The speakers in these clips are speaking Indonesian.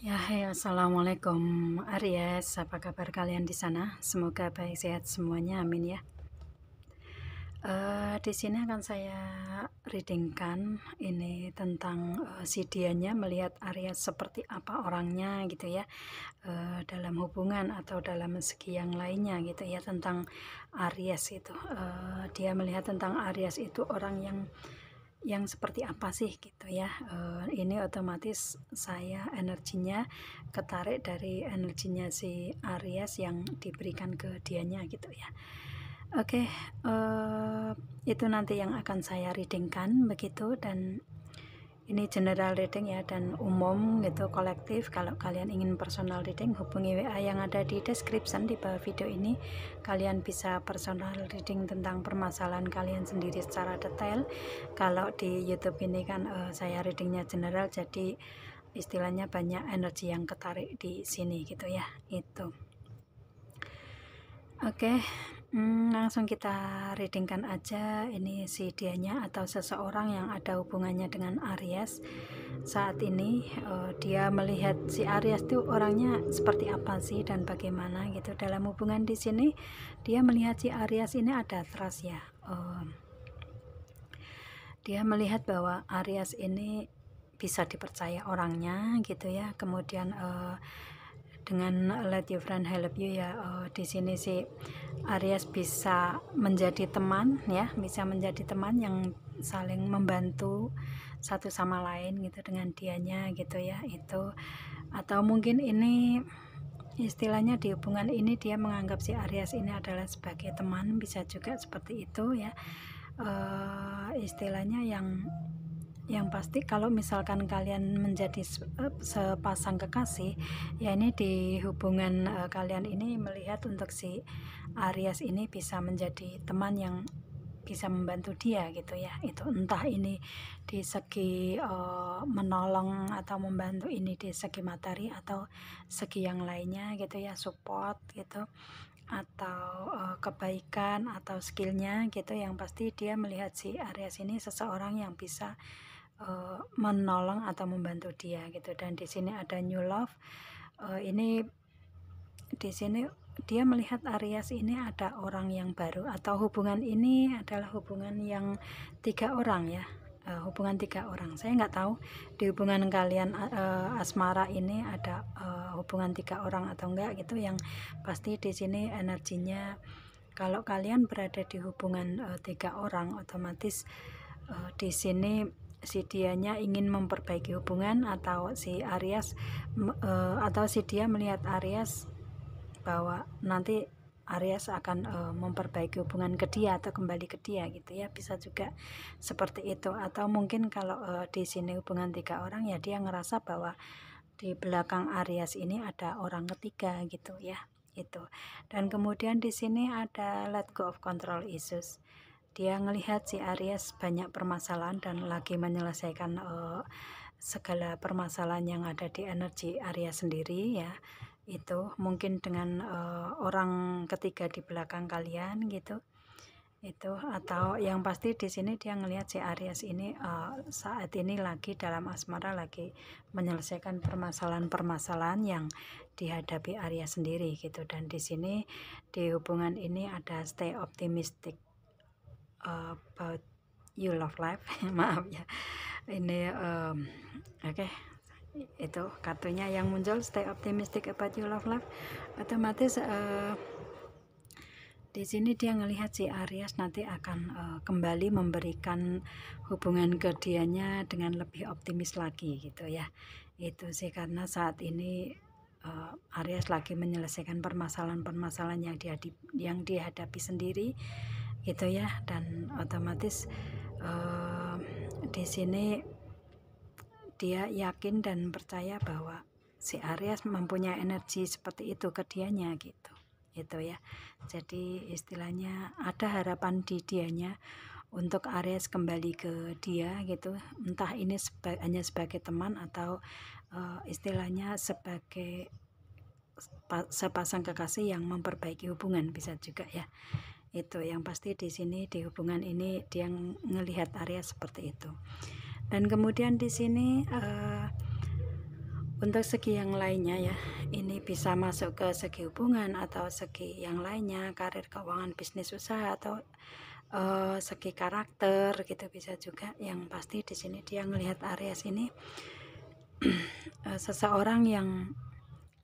Ya, hai, assalamualaikum Aries, apa kabar kalian di sana? Semoga baik sehat semuanya, amin ya. Di sini akan saya readingkan ini tentang si Dianya melihat Aries seperti apa orangnya gitu ya, dalam hubungan atau dalam segi yang lainnya gitu ya, tentang Aries itu. Dia melihat tentang Aries itu orang yang seperti apa sih gitu ya. Ini otomatis saya energinya ketarik dari energinya si Aries yang diberikan ke dianya gitu ya. Oke, itu nanti yang akan saya readingkan begitu, dan ini general reading ya, dan umum gitu, kolektif. Kalau kalian ingin personal reading, hubungi WA yang ada di description di bawah video ini. Kalian bisa personal reading tentang permasalahan kalian sendiri secara detail. Kalau di YouTube ini kan saya readingnya general, jadi istilahnya banyak energi yang ketarik di sini gitu ya. Itu oke. Langsung kita readingkan aja. Ini si dianya atau seseorang yang ada hubungannya dengan Aries saat ini. Dia melihat si Aries itu orangnya seperti apa sih dan bagaimana gitu dalam hubungan. Di sini dia melihat si Aries ini ada trust ya. Dia melihat bahwa Aries ini bisa dipercaya orangnya gitu ya. Kemudian dengan let your friend help you ya, di sini si Aries bisa menjadi teman ya, bisa menjadi teman yang saling membantu satu sama lain gitu dengan dianya gitu ya. Itu atau mungkin ini istilahnya di hubungan ini dia menganggap si Aries ini adalah sebagai teman, bisa juga seperti itu ya. Istilahnya yang pasti kalau misalkan kalian menjadi sepasang kekasih ya, ini di hubungan kalian ini melihat untuk si Aries ini bisa menjadi teman yang bisa membantu dia gitu ya. Itu entah ini di segi menolong atau membantu, ini di segi materi atau segi yang lainnya gitu ya, support gitu, atau kebaikan atau skillnya gitu. Yang pasti dia melihat si Aries ini seseorang yang bisa menolong atau membantu dia gitu. Dan di sini ada new love. Ini di sini dia melihat Aries ini ada orang yang baru, atau hubungan ini adalah hubungan yang 3 orang ya. Hubungan 3 orang. Saya nggak tahu di hubungan kalian asmara ini ada hubungan 3 orang atau enggak gitu. Yang pasti di sini energinya kalau kalian berada di hubungan 3 orang, otomatis di sini si dianya ingin memperbaiki hubungan, atau si Aries atau si dia melihat Aries bahwa nanti Aries akan memperbaiki hubungan ke dia atau kembali ke dia gitu ya, bisa juga seperti itu. Atau mungkin kalau di sini hubungan 3 orang ya, dia ngerasa bahwa di belakang Aries ini ada orang ketiga gitu ya. Itu. Dan kemudian di sini ada let go of control issues. Dia ngelihat si Aries banyak permasalahan dan lagi menyelesaikan segala permasalahan yang ada di energi Aries sendiri ya. Itu mungkin dengan orang ketiga di belakang kalian gitu. Itu atau yang pasti di sini dia ngelihat si Aries ini saat ini lagi dalam asmara, lagi menyelesaikan permasalahan-permasalahan yang dihadapi Aries sendiri gitu. Dan di sini di hubungan ini ada stay optimistic about you love life. Maaf ya, ini oke. Itu kartunya yang muncul, stay optimistic about you love life. Otomatis di sini dia ngelihat si Aries nanti akan kembali memberikan hubungan ke dianya dengan lebih optimis lagi gitu ya. Itu sih, karena saat ini Aries lagi menyelesaikan permasalahan-permasalahan yang dihadapi sendiri gitu ya. Dan otomatis di sini dia yakin dan percaya bahwa si Aries mempunyai energi seperti itu ke dianya gitu. Itu ya. Jadi istilahnya ada harapan di dianya untuk Aries kembali ke dia gitu. Entah ini hanya sebagai teman atau istilahnya sebagai sepasang kekasih yang memperbaiki hubungan, bisa juga ya. Itu yang pasti di sini di hubungan ini dia ngelihat Aries seperti itu. Dan kemudian di sini Untuk segi yang lainnya ya, ini bisa masuk ke segi hubungan atau segi yang lainnya, karir, keuangan, bisnis, usaha, atau segi karakter gitu bisa juga. Yang pasti di sini dia ngelihat Aries ini seseorang yang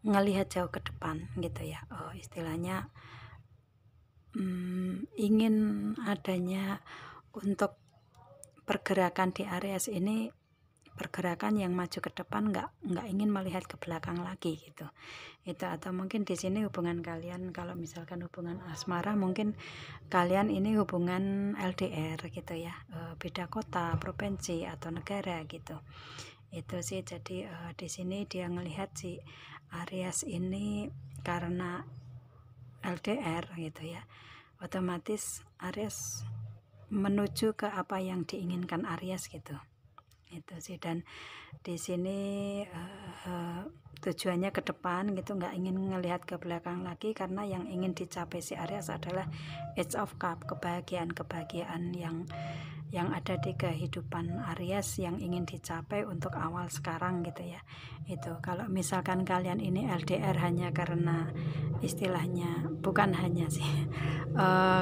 ngelihat jauh ke depan gitu ya, istilahnya ingin adanya untuk pergerakan di Aries ini, pergerakan yang maju ke depan, nggak ingin melihat ke belakang lagi gitu. Itu, atau mungkin di sini hubungan kalian, kalau misalkan hubungan asmara, mungkin kalian ini hubungan LDR gitu ya, beda kota, provinsi atau negara gitu. Itu sih. Jadi di sini dia ngelihat si Aries ini karena LDR gitu ya, otomatis Aries menuju ke apa yang diinginkan Aries gitu. Itu sih. Dan di sini tujuannya ke depan gitu, nggak ingin ngelihat ke belakang lagi, karena yang ingin dicapai si Aries adalah Age of Cup, kebahagiaan yang ada di kehidupan Aries yang ingin dicapai untuk awal sekarang gitu ya. Itu kalau misalkan kalian ini LDR hanya karena, istilahnya bukan hanya sih,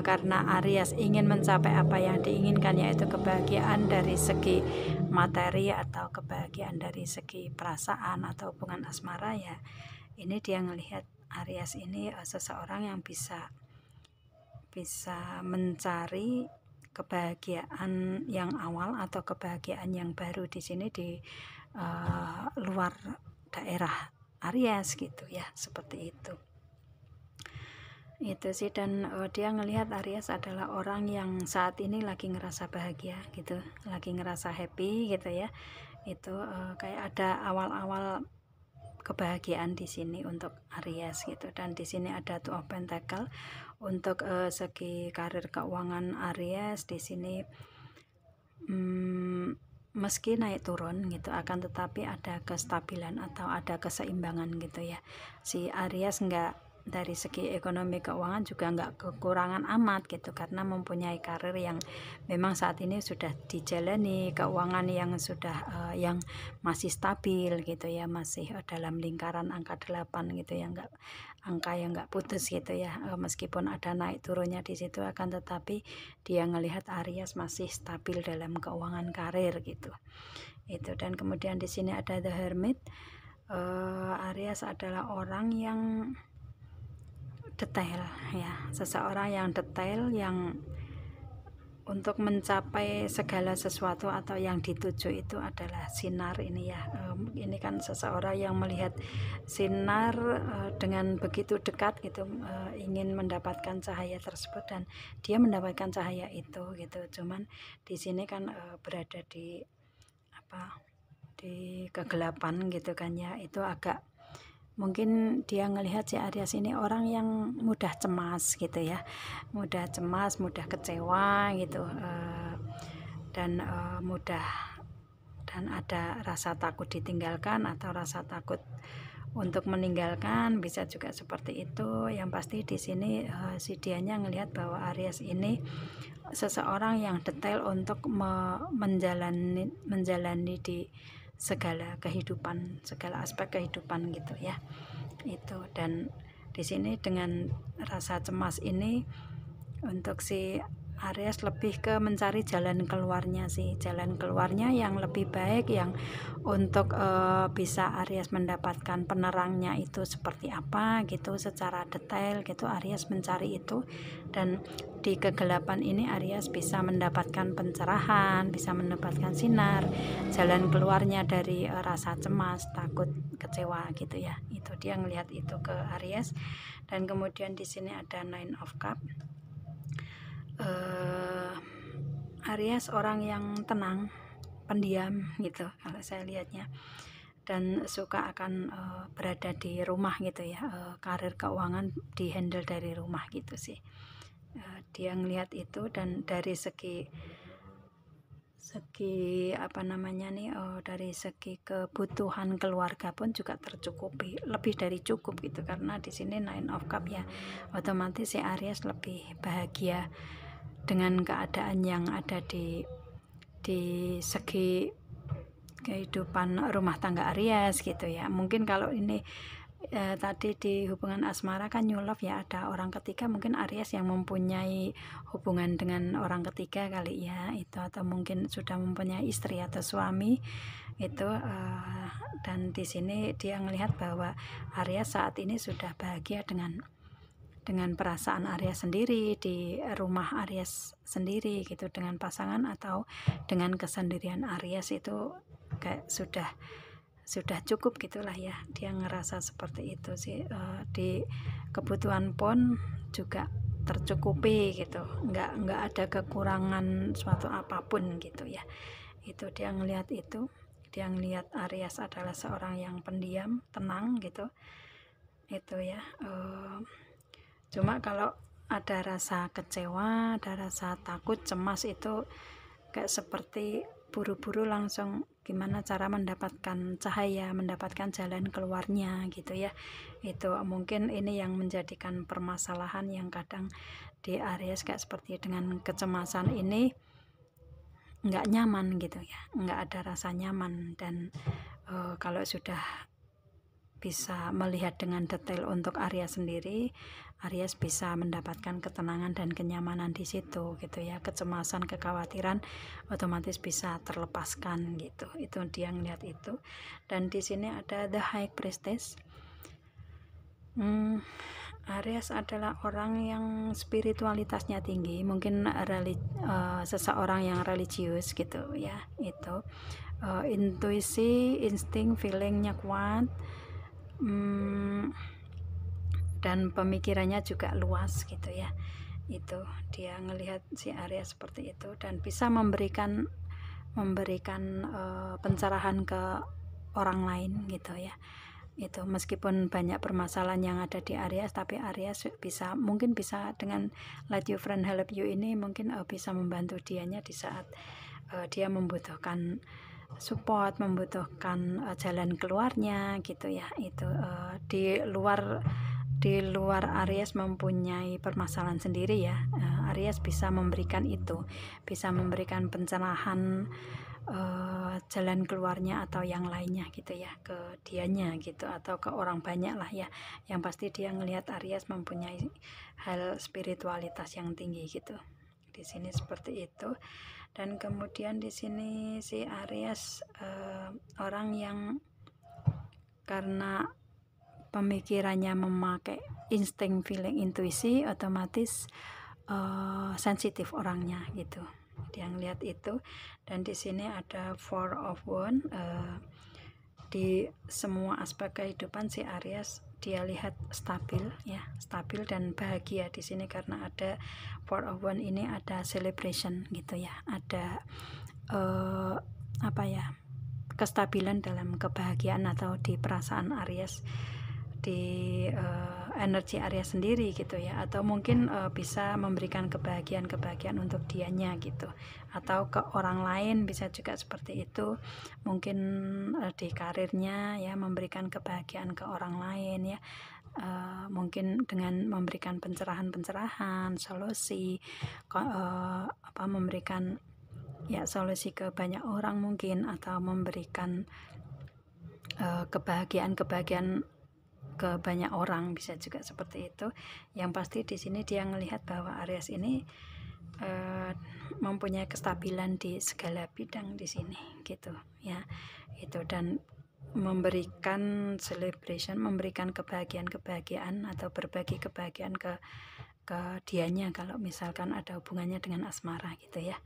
karena Aries ingin mencapai apa yang diinginkan, yaitu kebahagiaan dari segi materi atau kebahagiaan dari segi perasaan atau hubungan asmara ya, ini dia ngelihat Aries ini seseorang yang bisa mencari kebahagiaan yang awal atau kebahagiaan yang baru di sini di luar daerah Aries gitu ya, seperti itu. Itu sih. Dan dia ngelihat Aries adalah orang yang saat ini lagi ngerasa bahagia gitu, lagi ngerasa happy gitu ya. Itu kayak ada awal-awal kebahagiaan di sini untuk Aries gitu. Dan di sini ada Two of Pentacle untuk segi karir, keuangan Aries di sini. Meski naik turun gitu, akan tetapi ada kestabilan atau ada keseimbangan gitu ya. Si Aries nggak, dari segi ekonomi keuangan juga nggak kekurangan amat gitu, karena mempunyai karir yang memang saat ini sudah dijalani, keuangan yang sudah yang masih stabil gitu ya, masih dalam lingkaran angka 8 gitu ya, angka yang nggak putus gitu ya, meskipun ada naik turunnya di situ, akan tetapi dia ngelihat Aries masih stabil dalam keuangan karir gitu. Itu. Dan kemudian di sini ada The Hermit. Aries adalah orang yang detail ya, seseorang yang detail, yang untuk mencapai segala sesuatu atau yang dituju itu adalah sinar ini ya. Ini kan seseorang yang melihat sinar dengan begitu dekat gitu, ingin mendapatkan cahaya tersebut, dan dia mendapatkan cahaya itu gitu. Cuman di sini kan berada di di kegelapan gitu kan ya. Itu agak, mungkin dia ngelihat si Aries ini orang yang mudah cemas gitu ya, mudah cemas, mudah kecewa gitu, dan ada rasa takut ditinggalkan atau rasa takut untuk meninggalkan, bisa juga seperti itu. Yang pasti di sini si dianya ngelihat bahwa Aries ini seseorang yang detail untuk menjalani di segala kehidupan, segala aspek kehidupan gitu ya. Itu. Dan di sini dengan rasa cemas ini, untuk si Aries lebih ke mencari jalan keluarnya sih, jalan keluarnya yang lebih baik, yang untuk bisa Aries mendapatkan penerangnya itu seperti apa gitu, secara detail gitu Aries mencari itu. Dan di kegelapan ini Aries bisa mendapatkan pencerahan, bisa mendapatkan sinar, jalan keluarnya dari rasa cemas, takut, kecewa gitu ya. Itu dia ngelihat itu ke Aries. Dan kemudian di sini ada Nine of Cup. Aries orang yang tenang, pendiam gitu kalau saya lihatnya, dan suka akan berada di rumah gitu ya, karir, keuangan di handle dari rumah gitu sih. Dia ngelihat itu. Dan dari segi apa namanya nih, dari segi kebutuhan keluarga pun juga tercukupi, lebih dari cukup gitu, karena di sini Nine of Cup ya, otomatis si Aries lebih bahagia dengan keadaan yang ada di segi kehidupan rumah tangga Aries gitu ya. Mungkin kalau ini tadi di hubungan asmara kan new love ya, ada orang ketiga, mungkin Aries yang mempunyai hubungan dengan orang ketiga kali ya itu, atau mungkin sudah mempunyai istri atau suami itu, dan di sini dia melihat bahwa Aries saat ini sudah bahagia dengan perasaan Aries sendiri, di rumah Aries sendiri gitu, dengan pasangan atau dengan kesendirian Aries itu kayak sudah cukup gitulah ya, dia ngerasa seperti itu sih. Di kebutuhan pun juga tercukupi gitu, nggak ada kekurangan suatu apapun gitu ya. Itu dia ngelihat itu, dia ngelihat Aries adalah seorang yang pendiam, tenang gitu itu ya. Cuma kalau ada rasa kecewa, ada rasa takut, cemas, itu kayak seperti buru-buru langsung gimana cara mendapatkan cahaya, mendapatkan jalan keluarnya gitu ya. Itu mungkin ini yang menjadikan permasalahan yang kadang di Aries, kayak seperti dengan kecemasan ini nggak nyaman gitu ya, nggak ada rasa nyaman. Dan kalau sudah bisa melihat dengan detail untuk Aries sendiri, Aries bisa mendapatkan ketenangan dan kenyamanan di situ gitu ya. Kecemasan, kekhawatiran otomatis bisa terlepaskan gitu. Itu dia ngeliat itu. Dan di sini ada The High Priestess. Aries adalah orang yang spiritualitasnya tinggi, mungkin seseorang yang religius gitu ya. Itu intuisi, insting, feelingnya kuat, dan pemikirannya juga luas gitu ya. Itu dia ngelihat si Aries seperti itu, dan bisa memberikan pencerahan ke orang lain gitu ya. Itu meskipun banyak permasalahan yang ada di Aries, tapi Aries mungkin bisa dengan Let Your Friend Help You ini mungkin bisa membantu dianya di saat dia membutuhkan support, membutuhkan jalan keluarnya gitu ya. Itu di luar Aries mempunyai permasalahan sendiri ya, Aries bisa memberikan itu, bisa memberikan pencerahan, jalan keluarnya atau yang lainnya gitu ya, ke dianya gitu, atau ke orang banyak lah ya. Yang pasti dia ngelihat Aries mempunyai hal spiritualitas yang tinggi gitu. Di sini seperti itu. Dan kemudian di sini si Aries orang yang karena pemikirannya memakai insting, feeling, intuisi, otomatis sensitif orangnya gitu. Dia ngelihat itu. Dan di sini ada Four of Wands. Di semua aspek kehidupan si Aries dia lihat stabil ya, stabil dan bahagia di sini, karena ada Four of Wands ini, ada celebration gitu ya, ada kestabilan dalam kebahagiaan atau di perasaan Aries, di energi Aries sendiri gitu ya. Atau mungkin bisa memberikan kebahagiaan untuk dianya gitu, atau ke orang lain bisa juga seperti itu. Mungkin di karirnya ya, memberikan kebahagiaan ke orang lain ya. Mungkin dengan memberikan pencerahan, solusi, memberikan ya solusi ke banyak orang mungkin, atau memberikan kebahagiaan ke banyak orang, bisa juga seperti itu. Yang pasti di sini dia melihat bahwa Aries ini mempunyai kestabilan di segala bidang di sini gitu ya. Itu, dan memberikan celebration, memberikan kebahagiaan atau berbagi kebahagiaan ke dianya kalau misalkan ada hubungannya dengan asmara gitu ya.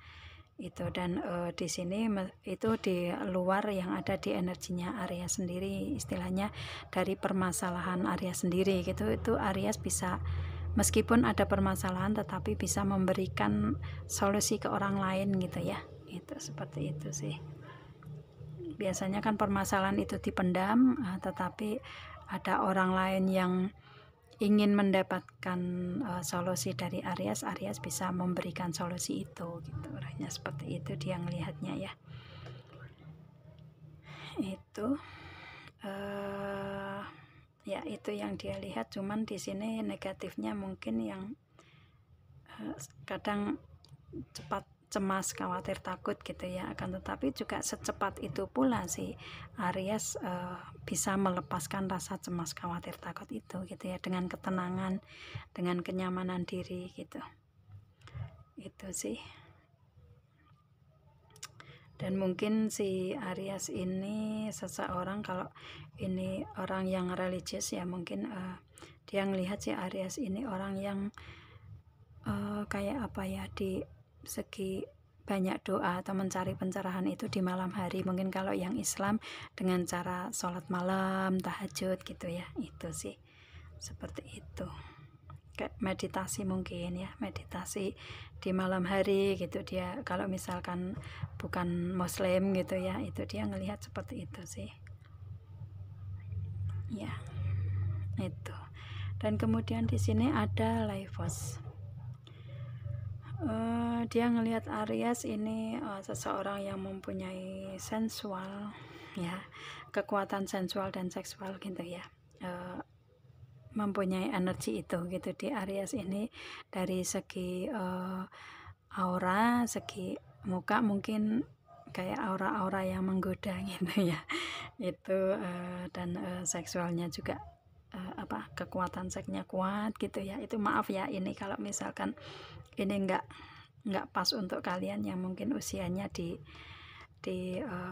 Itu. Dan di sini itu di luar yang ada di energinya Aries sendiri, istilahnya dari permasalahan Aries sendiri gitu. Itu Aries bisa, meskipun ada permasalahan, tetapi bisa memberikan solusi ke orang lain gitu ya. Itu seperti itu sih. Biasanya kan permasalahan itu dipendam, tetapi ada orang lain yang ingin mendapatkan solusi dari Aries bisa memberikan solusi itu gitu. Hanya seperti itu dia melihatnya ya. Itu ya itu yang dia lihat. Cuman di sini negatifnya mungkin yang kadang cepat cemas, khawatir, takut gitu ya. Akan tetapi juga secepat itu pula si Aries bisa melepaskan rasa cemas, khawatir, takut itu gitu ya, dengan ketenangan, dengan kenyamanan diri gitu. Itu sih. Dan mungkin si Aries ini seseorang, kalau ini orang yang religius ya, mungkin dia ngelihat si Aries ini orang yang kayak apa ya, di segi banyak doa atau mencari pencerahan itu di malam hari. Mungkin kalau yang Islam dengan cara sholat malam, tahajud gitu ya, itu sih seperti itu, kayak meditasi mungkin ya, meditasi di malam hari gitu. Dia kalau misalkan bukan muslim gitu ya, itu dia ngelihat seperti itu sih ya, itu. Dan kemudian di sini ada Laivos. Dia ngelihat Aries ini seseorang yang mempunyai sensual ya, kekuatan sensual dan seksual gitu ya, mempunyai energi itu gitu di Aries ini. Dari segi aura, segi muka mungkin kayak aura-aura yang menggoda gitu ya, itu dan seksualnya juga kekuatan seksnya kuat gitu ya. Itu maaf ya, ini kalau misalkan ini nggak pas untuk kalian yang mungkin usianya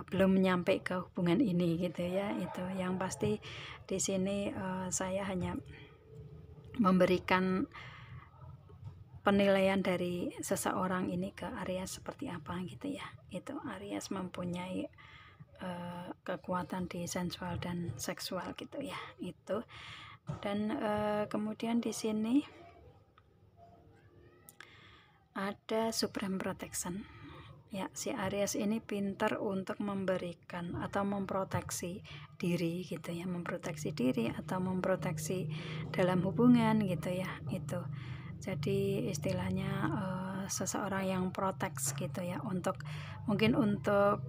belum nyampe ke hubungan ini gitu ya. Itu yang pasti di sini saya hanya memberikan penilaian dari seseorang ini ke Aries seperti apa gitu ya. Itu Aries mempunyai kekuatan di sensual dan seksual gitu ya, itu. Dan kemudian di sini ada supreme protection ya. Si Aries ini pintar untuk memberikan atau memproteksi diri gitu ya, memproteksi diri atau memproteksi dalam hubungan gitu ya, itu. Jadi istilahnya seseorang yang proteks gitu ya, untuk mungkin untuk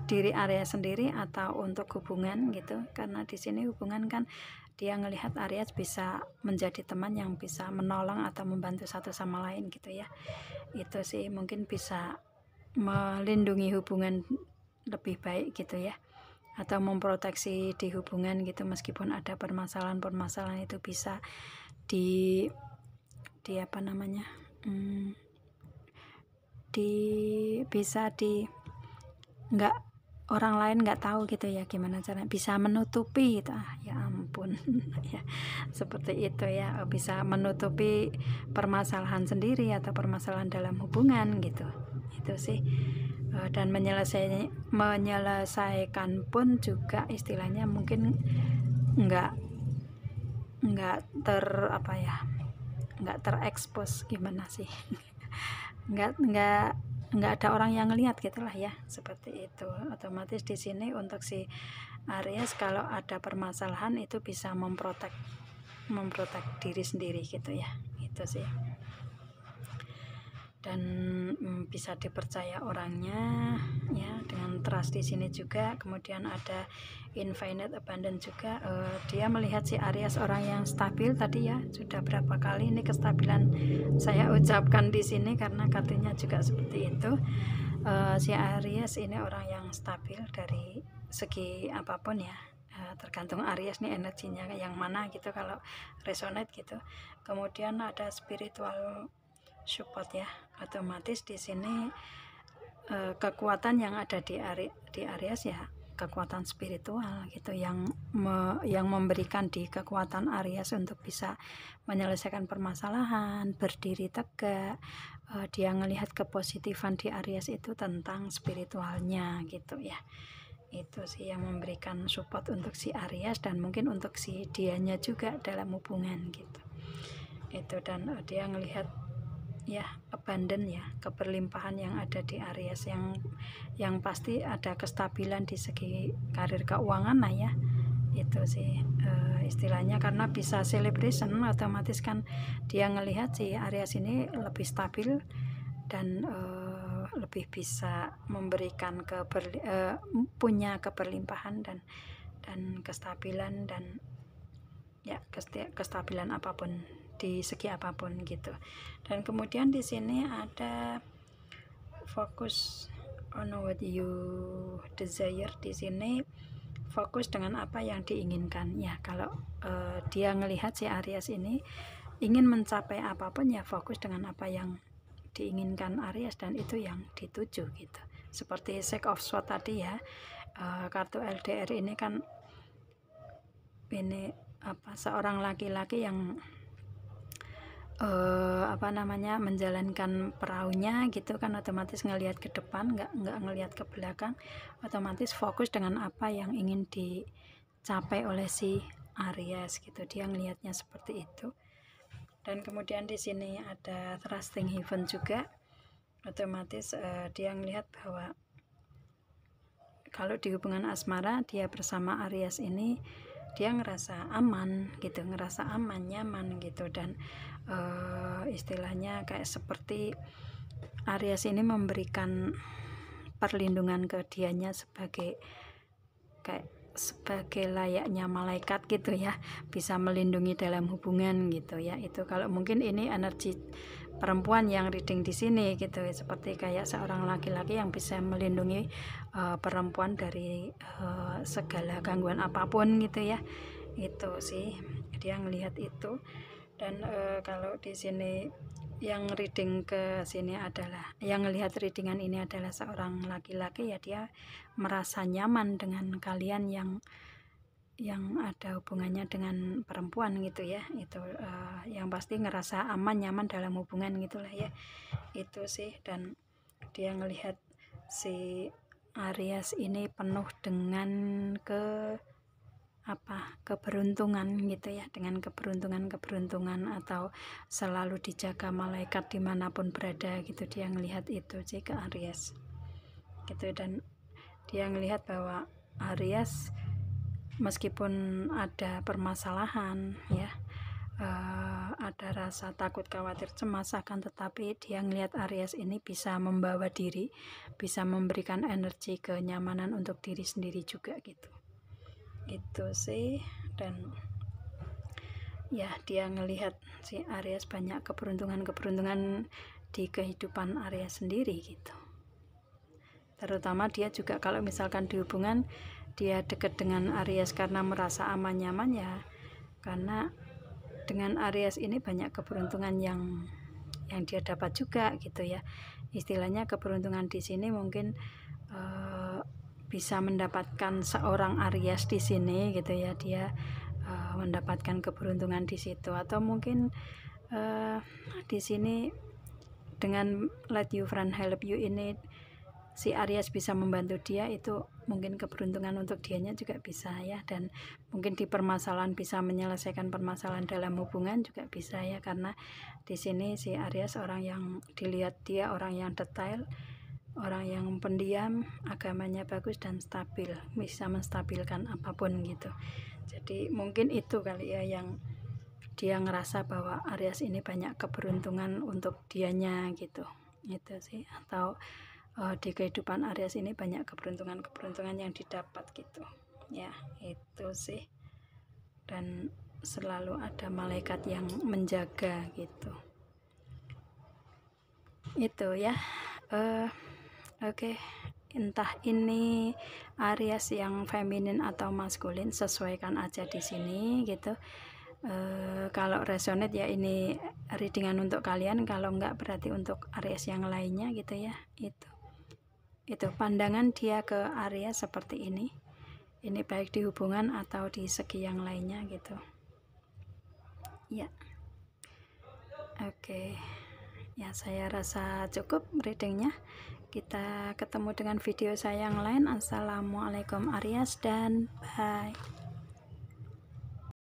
diri Aries sendiri atau untuk hubungan gitu. Karena di sini hubungan kan dia ngelihat Aries bisa menjadi teman yang bisa menolong atau membantu satu sama lain gitu ya. Itu sih mungkin bisa melindungi hubungan lebih baik gitu ya, atau memproteksi di hubungan gitu. Meskipun ada permasalahan-permasalahan itu bisa di apa namanya, bisa nggak, orang lain nggak tahu gitu ya gimana cara bisa menutupi gitu. Ya ampun ya, seperti itu ya, bisa menutupi permasalahan sendiri atau permasalahan dalam hubungan gitu. Itu sih. Dan menyelesaikan pun juga istilahnya mungkin nggak terekspos, gimana sih nggak ada orang yang ngelihat gitulah ya, seperti itu. Otomatis di sini untuk si Aries kalau ada permasalahan itu bisa memprotek diri sendiri gitu ya, itu sih. Dan bisa dipercaya orangnya ya, dengan trust di sini juga. Kemudian ada infinite abundance juga. Dia melihat si Aries orang yang stabil tadi ya, sudah berapa kali ini kestabilan saya ucapkan di sini karena kartunya juga seperti itu. Si Aries ini orang yang stabil dari segi apapun ya, tergantung Aries nih energinya yang mana gitu kalau resonate gitu. Kemudian ada spiritual support ya, otomatis di sini kekuatan yang ada di Aries ya, kekuatan spiritual gitu, yang memberikan di kekuatan Aries untuk bisa menyelesaikan permasalahan, berdiri tegak. Dia ngelihat kepositifan di Aries itu tentang spiritualnya gitu ya. Itu sih yang memberikan support untuk si Aries dan mungkin untuk si dianya juga dalam hubungan gitu. Itu. Dan dia ngelihat ya abundant ya, keberlimpahan yang ada di Aries, yang pasti ada kestabilan di segi karir keuangan lah ya. Itu sih istilahnya, karena bisa celebration, otomatis kan dia ngelihat si Aries ini lebih stabil dan lebih bisa memberikan punya keberlimpahan dan kestabilan dan ya kestabilan apapun di segi apapun gitu. Dan kemudian di sini ada fokus on what you desire. Di sini fokus dengan apa yang diinginkan ya. Kalau dia ngelihat si Aries ini ingin mencapai apapun, ya fokus dengan apa yang diinginkan Aries dan itu yang dituju gitu. Seperti Six of Swords tadi ya, kartu LDR ini kan ini seorang laki-laki yang menjalankan perahunya gitu kan, otomatis ngelihat ke depan, nggak ngelihat ke belakang, otomatis fokus dengan apa yang ingin dicapai oleh si Aries gitu. Dia ngelihatnya seperti itu. Dan kemudian di sini ada trusting heaven juga, otomatis dia ngelihat bahwa kalau di hubungan asmara dia bersama Aries ini, dia ngerasa aman gitu, ngerasa aman, nyaman gitu. Dan istilahnya kayak seperti Aries ini memberikan perlindungan ke dianya sebagai layaknya malaikat gitu ya, bisa melindungi dalam hubungan gitu ya. Itu kalau mungkin ini energi perempuan yang reading di sini gitu, seperti kayak seorang laki-laki yang bisa melindungi perempuan dari segala gangguan apapun gitu ya. Itu sih dia ngelihat itu. Dan kalau di sini yang reading ke sini adalah, yang ngelihat readingan ini adalah seorang laki-laki, ya dia merasa nyaman dengan kalian yang ada hubungannya dengan perempuan gitu ya. Itu yang pasti ngerasa aman, nyaman dalam hubungan gitulah ya. Itu sih. Dan dia ngelihat si Aries ini penuh dengan keberuntungan gitu ya, dengan keberuntungan atau selalu dijaga malaikat dimanapun berada gitu. Dia ngelihat itu sih ke Aries gitu. Dan dia ngelihat bahwa Aries meskipun ada permasalahan ya, ada rasa takut, khawatir, cemas, akan tetapi dia ngelihat Aries ini bisa membawa diri, bisa memberikan energi kenyamanan untuk diri sendiri juga gitu. Itu sih. Dan ya dia ngelihat si Aries banyak keberuntungan di kehidupan Aries sendiri gitu. Terutama dia juga kalau misalkan di hubungan dia dekat dengan Aries karena merasa aman, nyaman, ya karena dengan Aries ini banyak keberuntungan yang dia dapat juga gitu ya. Istilahnya keberuntungan di sini mungkin bisa mendapatkan seorang Aries di sini gitu ya. Dia mendapatkan keberuntungan di situ, atau mungkin di sini dengan let your friend help you ini si Aries bisa membantu dia, itu mungkin keberuntungan untuk dianya juga bisa ya. Dan mungkin di permasalahan bisa menyelesaikan permasalahan dalam hubungan juga bisa ya, karena di sini si Aries orang yang dilihat dia orang yang detail, orang yang pendiam, agamanya bagus dan stabil, bisa menstabilkan apapun gitu. Jadi mungkin itu kali ya yang dia ngerasa bahwa Aries ini banyak keberuntungan untuk dianya gitu. Itu sih. Atau di kehidupan Aries ini banyak keberuntungan yang didapat gitu ya. Itu sih. Dan selalu ada malaikat yang menjaga gitu. Itu ya. Oke. Entah ini Aries yang feminin atau maskulin, sesuaikan aja di sini gitu. Kalau resonate ya ini readingan untuk kalian, kalau enggak berarti untuk Aries yang lainnya gitu ya. Itu pandangan dia ke Aries seperti ini baik di hubungan atau di segi yang lainnya gitu ya. Oke. Ya, saya rasa cukup readingnya. Kita ketemu dengan video saya yang lain. Assalamualaikum Aries dan bye.